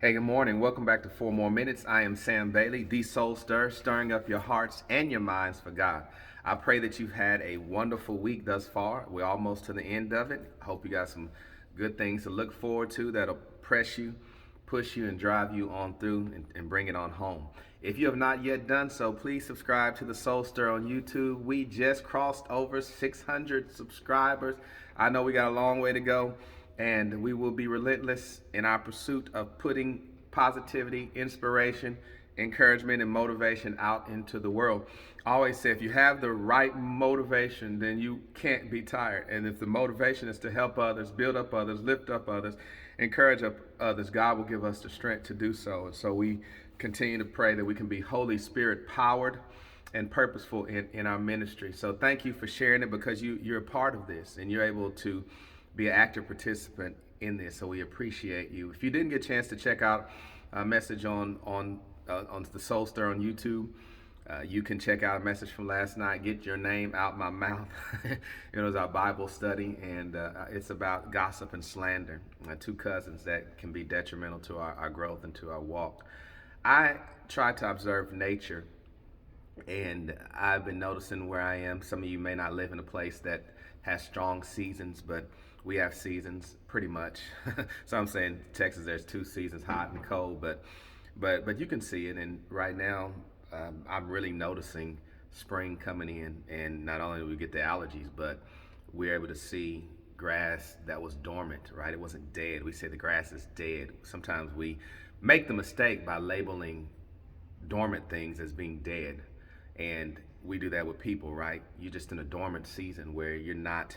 Hey, good morning. Welcome back to Four More Minutes. I am Sam Bailey, the Soul Stir, stirring up your hearts and your minds for God. I pray that you've had a wonderful week thus far. We're almost to the end of it. I hope you got some good things to look forward to that'll press you, push you, and drive you on through and bring it on home. If you have not yet done so, please subscribe to the Soul Stir on YouTube. We just crossed over 600 subscribers. I know we got a long way to go, and we will be relentless in our pursuit of putting positivity, inspiration, encouragement, and motivation out into the world. I always say if you have the right motivation, then you can't be tired. And if the motivation is to help others, build up others, lift up others, encourage up others, God will give us the strength to do so. And so we continue to pray that we can be Holy Spirit powered and purposeful in our ministry. So thank you for sharing it, because you're a part of this and you're able to be an active participant in this. So we appreciate you. If you didn't get a chance to check out a message on the Soul Stir on YouTube, you can check out a message from last night, Get Your Name Out My Mouth. It was our Bible study, and it's about gossip and slander, two cousins that can be detrimental to our growth and to our walk. I try to observe nature, and I've been noticing where I am. Some of you may not live in a place that has strong seasons, but we have seasons pretty much. So I'm saying Texas, there's two seasons, hot and cold, but you can see it. And right now, I'm really noticing spring coming in, and not only do we get the allergies, but we're able to see grass that was dormant. Right, it wasn't dead. We say the grass is dead. Sometimes we make the mistake by labeling dormant things as being dead, and we do that with people, right? You're just in a dormant season where you're not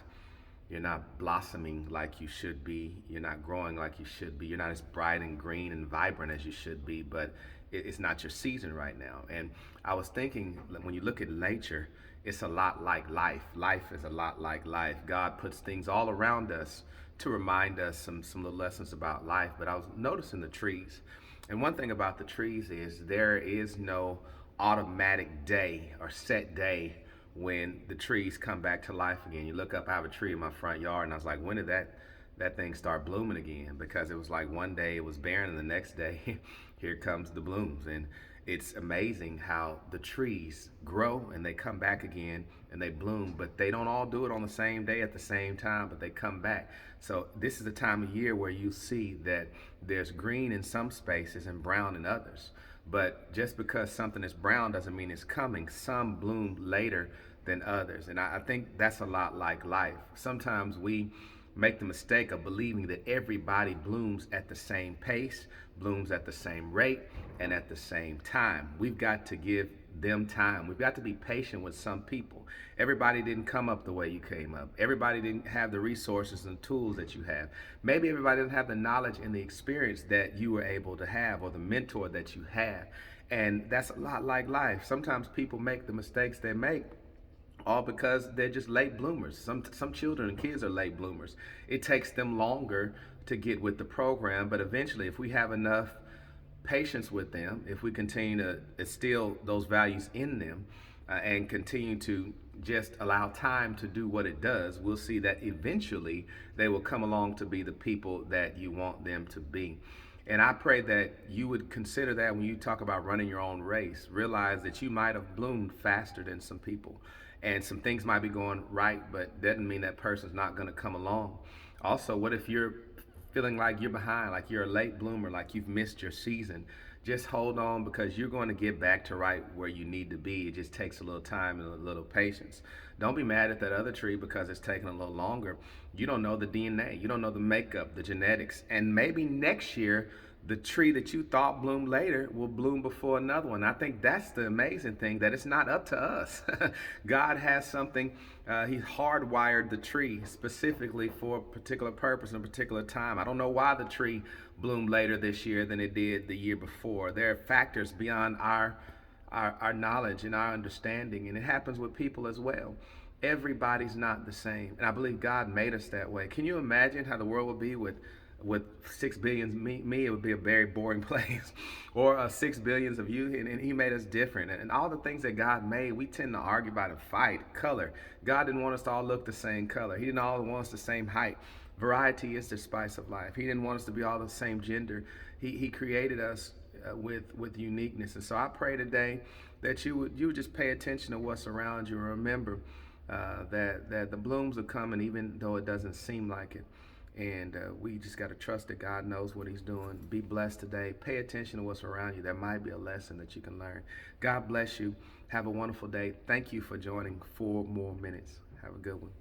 blossoming like you should be. You're not growing like you should be. You're not as bright and green and vibrant as you should be, but it's not your season right now. And I was thinking, when you look at nature, it's a lot like life. Life is a lot like life. God puts things all around us to remind us some little lessons about life. But I was noticing the trees. And one thing about the trees is there is no automatic day or set day when the trees come back to life again. You look up, I have a tree in my front yard, and I was like, when did that thing start blooming again? Because it was like one day it was barren, and the next day here comes the blooms. And it's amazing how the trees grow and they come back again and they bloom, but they don't all do it on the same day at the same time, but they come back. So this is the time of year where you see that there's green in some spaces and brown in others. But just because something is brown doesn't mean it's coming. Some bloom later than others. And I think that's a lot like life. Sometimes we make the mistake of believing that everybody blooms at the same pace, blooms at the same rate, and at the same time. We've got to give them time. We've got to be patient with some people. Everybody didn't come up the way you came up. Everybody didn't have the resources and tools that you have. Maybe everybody didn't have the knowledge and the experience that you were able to have, or the mentor that you have. And that's a lot like life. Sometimes people make the mistakes they make all because they're just late bloomers. Some children and kids are late bloomers. It takes them longer to get with the program, but eventually, if we have enough patience with them, if we continue to instill those values in them, and continue to just allow time to do what it does, we'll see that eventually they will come along to be the people that you want them to be. And I pray that you would consider that when you talk about running your own race. Realize that you might have bloomed faster than some people, and some things might be going right, but doesn't mean that person's not going to come along. Also, what if you're feeling like you're behind, like you're a late bloomer, like you've missed your season? Just hold on, because you're going to get back to right where you need to be. It just takes a little time and a little patience. Don't be mad at that other tree because it's taking a little longer. You don't know the DNA, you don't know the makeup, the genetics, and maybe next year the tree that you thought bloomed later will bloom before another one. I think that's the amazing thing, that it's not up to us. God has something, He hardwired the tree specifically for a particular purpose and a particular time. I don't know why the tree bloomed later this year than it did the year before. There are factors beyond our knowledge and our understanding, and it happens with people as well. Everybody's not the same, and I believe God made us that way. Can you imagine how the world would be with 6 billion me? It would be a very boring place. Or 6 billions of you, and He made us different. And all the things that God made, we tend to argue about and fight. Color, God didn't want us to all look the same color. He didn't all want us the same height. variety is the spice of life. He didn't want us to be all the same gender. He created us with uniqueness. And so I pray today that you would just pay attention to what's around you. Remember that the blooms are coming, even though it doesn't seem like it. And we just got to trust that God knows what He's doing. Be blessed today. Pay attention to what's around you. There might be a lesson that you can learn. God bless you. Have a wonderful day. Thank you for joining 4 More Minutes. Have a good one.